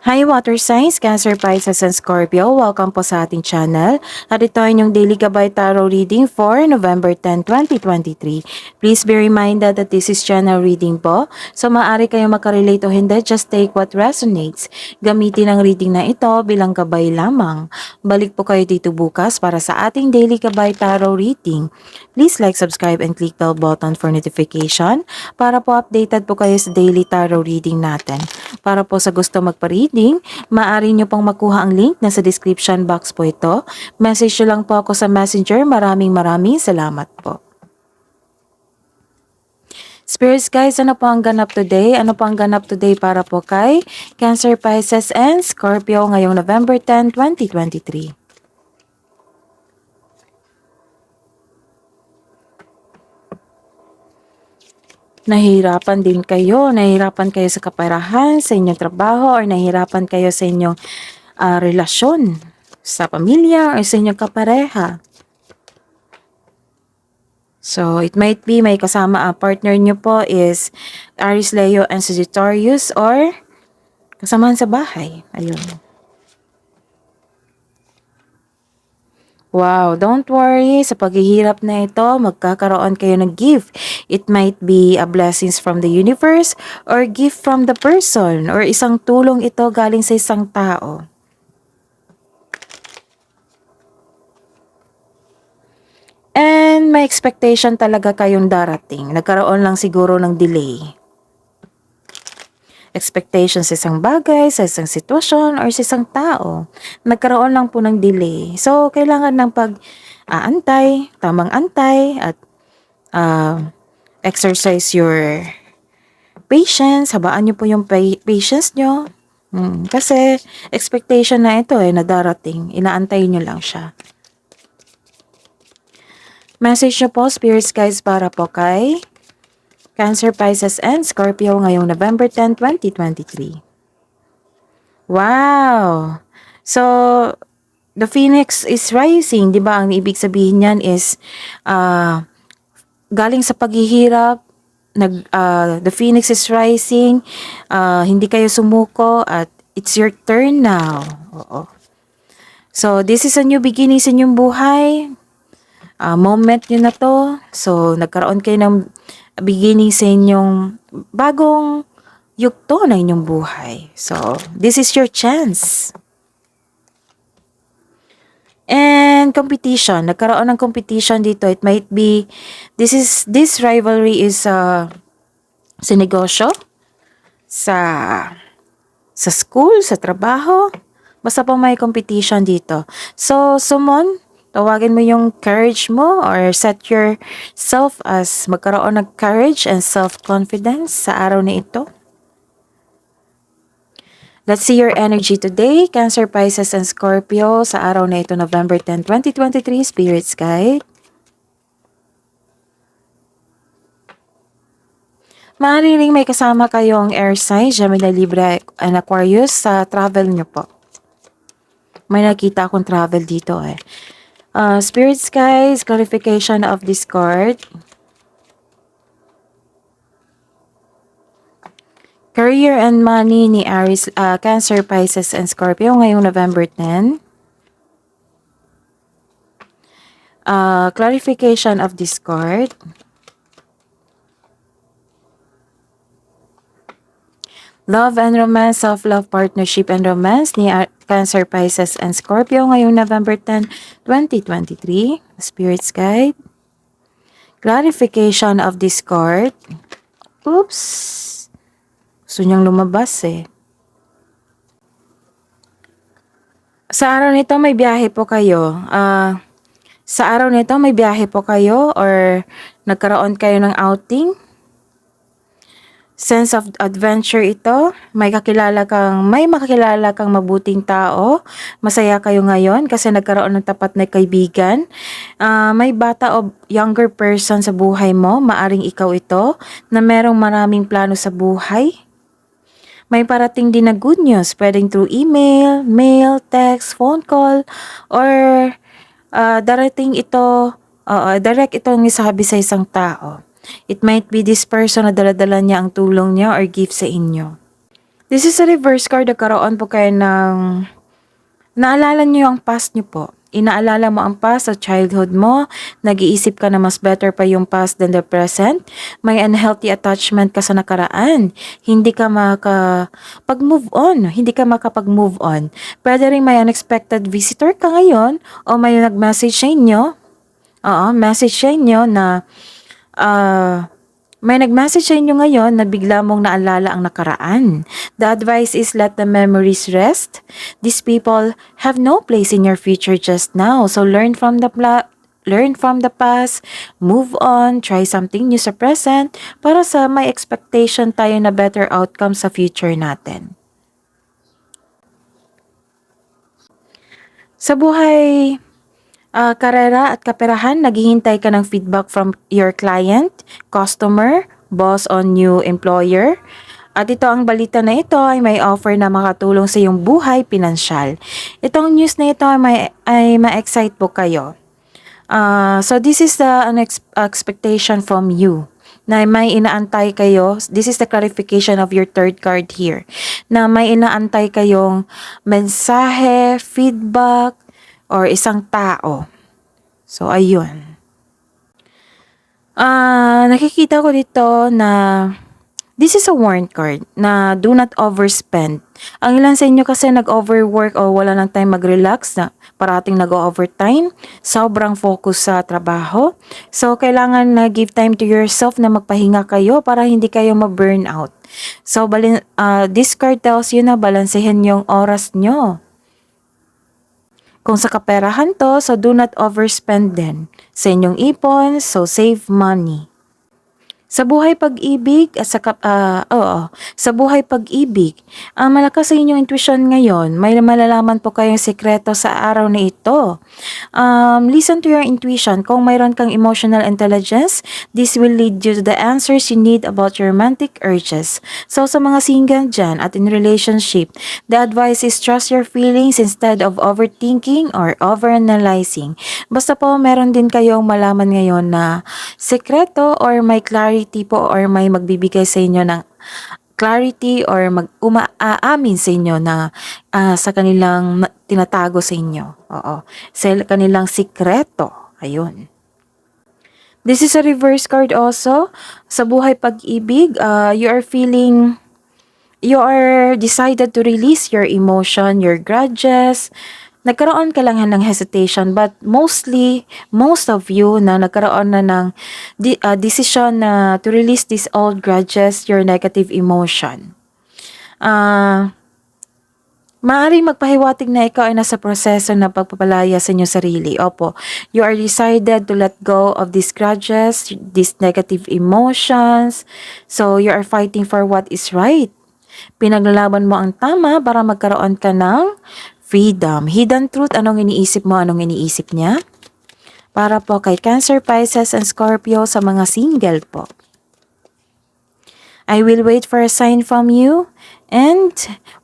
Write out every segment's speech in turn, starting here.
Hi Water Signs, Cancer, Pisces, and Scorpio. Welcome po sa ating channel. At ito ay inyong Daily Gabay Tarot Reading for November 10, 2023. Please be reminded that this is channel reading po. So maaari kayong makarelate o hindi, just take what resonates. Gamitin ang reading na ito bilang gabay lamang. Balik po kayo dito bukas para sa ating Daily Gabay Tarot Reading. Please like, subscribe, and click bell button for notification para po updated po kayo sa daily tarot reading natin. Para po sa gusto magpa-reading, maaari nyo pong makuha ang link na sa description box po ito. Message nyo lang po ako sa messenger. Maraming salamat po. Spirits guys, ano po ang ganap today? Ano po ang ganap today para po kay Cancer, Pisces, and Scorpio ngayong November 10, 2023? Nahihirapan din kayo, nahihirapan kayo sa kaperahan, sa inyong trabaho, or nahihirapan kayo sa inyong relasyon sa pamilya or sa inyong kapareha. So, it might be may kasama ang partner nyo po is Aries, Leo, and Sagittarius or kasamahan sa bahay. Ayun. Wow, don't worry. Sa paghihirap na ito, magkakaroon kayo ng gift. It might be a blessings from the universe or gift from the person or isang tulong ito galing sa isang tao. And may expectation talaga kayong darating. Nagkaroon lang siguro ng delay. Expectation sa isang bagay, sa isang sitwasyon, or sa isang tao. Nagkaroon lang po ng delay. So, kailangan ng pag-aantay, tamang antay, at exercise your patience. Habaan nyo po yung patience nyo. Kasi, expectation na ito na darating. Inaantay nyo lang siya. Message nyo po, Spirits guys, para po kay Cancer, Pisces, and Scorpio ngayong November 10, 2023. Wow! So, the Phoenix is rising, di ba? Ang ibig sabihin niyan is galing sa paghihirap, the Phoenix is rising, hindi kayo sumuko at it's your turn now. Oo. So, this is a new beginning sa inyong buhay. Moment nyo na to. So, nagkaroon kayo ng beginning sa inyong bagong yugto na inyong buhay. So, this is your chance. And competition. Nagkaroon ng competition dito. It might be, this rivalry is sa negosyo, sa school, sa trabaho. Basta po may competition dito. So, summon, tawagin mo yung courage mo or set yourself as magkaroon ng courage and self-confidence sa araw na ito. Let's see your energy today, Cancer, Pisces, and Scorpio sa araw na ito, November 10, 2023, Spirits Guide. Maaaring may kasama kayong air sign, Gemini, Libra, and Aquarius sa travel nyo po. May nakita akong travel dito Spirits guys, clarification of this card. Career and money ni Aries, Cancer, Pisces, and Scorpio ngayong November 10. Clarification of this card. Love and romance, self-love, partnership, and romance ni Cancer, Pisces, and Scorpio ngayong November 10, 2023. Spirits Guide. Clarification of this card. Oops. Gusto niyang lumabas Sa araw nito may biyahe po kayo. Sa araw nito may biyahe po kayo or nagkaroon kayo ng outing. Sense of adventure ito. May makakilala kang mabuting tao. Masaya kayo ngayon kasi nagkaroon ng tapat na kaibigan. May bata o younger person sa buhay mo. Maaring ikaw ito na merong maraming plano sa buhay. May parating din na good news. Pwedeng through email, mail, text, phone call, or darating ito, direct itong isabi sa isang tao. It might be this person na daladala niya ang tulong niya or gift sa inyo. This is a reverse card. Nagkaroon po kayo ng naalala niyo yung past niyo po. Inaalala mo ang past sa childhood mo, nag-iisip ka na mas better pa yung past than the present, may unhealthy attachment ka sa nakaraan, hindi ka makapag-move on, hindi ka makapag-move on. Pwede rin may unexpected visitor ka ngayon o may nag-message sa inyo, message sa inyo na may nag-message sa inyo ngayon na bigla mong naalala ang nakaraan. The advice is let the memories rest. These people have no place in your future just now. So learn from the past, move on, try something new sa present para sa may expectation tayo na better outcome sa future natin. Sa buhay, karera at kaperahan, naghihintay ka ng feedback from your client, customer, boss on new employer. At ito ang balita na ito ay may offer na makatulong sa iyong buhay pinansyal. Itong news na ito ay ma-excite po kayo. So this is the expectation from you na may inaantay kayo. This is the clarification of your third card here. Na may inaantay kayong mensahe, feedback, or isang tao. So, ayun. Nakikita ko dito na this is a warn card na do not overspend. Ang ilan sa inyo kasi nag-overwork o wala nang time mag-relax na parating nag-overtime, sobrang focus sa trabaho. So, kailangan na give time to yourself na magpahinga kayo para hindi kayo ma-burn out. So, this card tells you na balansehin yung oras nyo. Kung sa kaperahan to, so do not overspend din sa inyong ipon, so save money. Sa buhay pag-ibig at sa buhay pag-ibig, malakas sa inyong intuition ngayon. May malalaman po kayong sekreto sa araw na ito. Listen to your intuition. Kung mayroon kang emotional intelligence, this will lead you to the answers you need about your romantic urges. So sa mga single dyan at in relationship, the advice is trust your feelings instead of overthinking or overanalyzing. Basta po meron din kayong malaman ngayon na sekreto or may clarity po or may magbibigay sa inyo ng clarity or aamin sa inyo na sa kanilang tinatago sa inyo. Sa kanilang sikreto. Ayun. This is a reverse card also. Sa buhay pag-ibig, you are decided to release your emotion, your grudges. Nagkaroon ka lang ng hesitation but most of you na nagkaroon na ng decision na to release these old grudges, your negative emotion. Maaaring magpahiwatig na ikaw ay nasa proseso na pagpapalaya sa inyong sarili. Opo, you are decided to let go of these grudges, these negative emotions. So, you are fighting for what is right. Pinaglalaban mo ang tama para magkaroon ka ng freedom. Hidden truth, anong iniisip mo, anong iniisip niya? Para po kay Cancer, Pisces, and Scorpio sa mga single po. I will wait for a sign from you and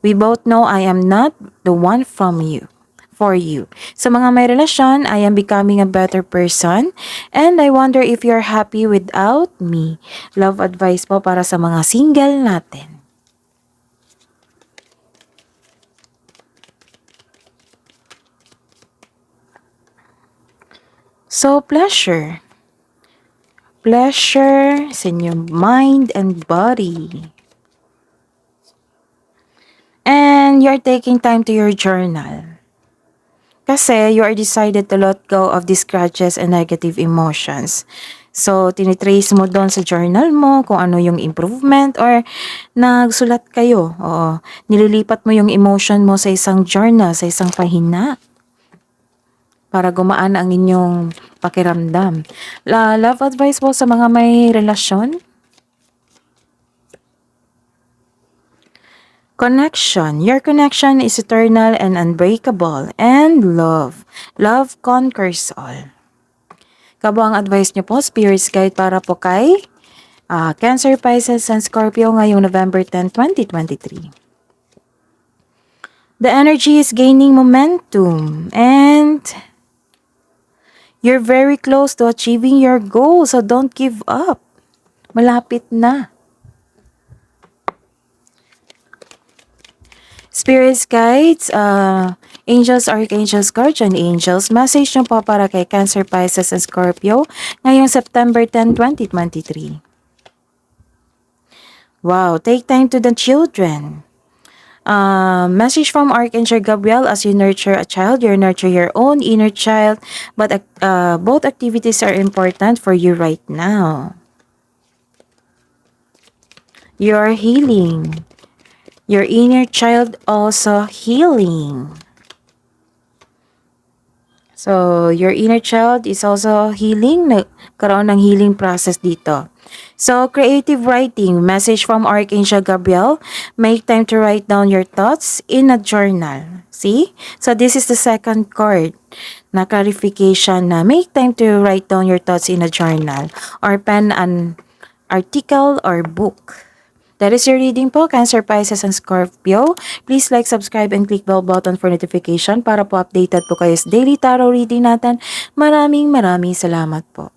we both know I am not the one for you. Sa mga may relasyon, I am becoming a better person and I wonder if you're happy without me. Love advice po para sa mga single natin. So, pleasure. Pleasure sa inyong mind and body. And you're taking time to your journal. Kasi you are decided to let go of these grudges and negative emotions. So, tinitrace mo doon sa journal mo kung ano yung improvement or nagsulat kayo. Nililipat mo yung emotion mo sa isang journal, sa isang pahina. Para gumaan ang inyong pakiramdam. Love advice po sa mga may relasyon. Connection. Your connection is eternal and unbreakable. And love. Love conquers all. Kabo ang advice niyo po, Spirit's Guide para po kay Cancer, Pisces, and Scorpio ngayong November 10, 2023. The energy is gaining momentum and you're very close to achieving your goal, so don't give up. Malapit na. Spirits, guides, angels, archangels, guardian angels, message nyo po para kay Cancer, Pisces, and Scorpio ngayong September 10, 2023. Wow, take time to the children. Message from Archangel Gabriel: as you nurture a child, you nurture your own inner child, but both activities are important for you right now. You are healing. Your inner child also healing. So, your inner child is also healing. Nagkaroon ng healing process dito. So, creative writing. Message from Archangel Gabriel: make time to write down your thoughts in a journal. See? So, this is the second card na clarification na make time to write down your thoughts in a journal or pen an article or book. That is your reading po, Cancer, Pisces, and Scorpio. Please like, subscribe, and click bell button for notification para po updated po kayo sa daily tarot reading natin. Maraming salamat po.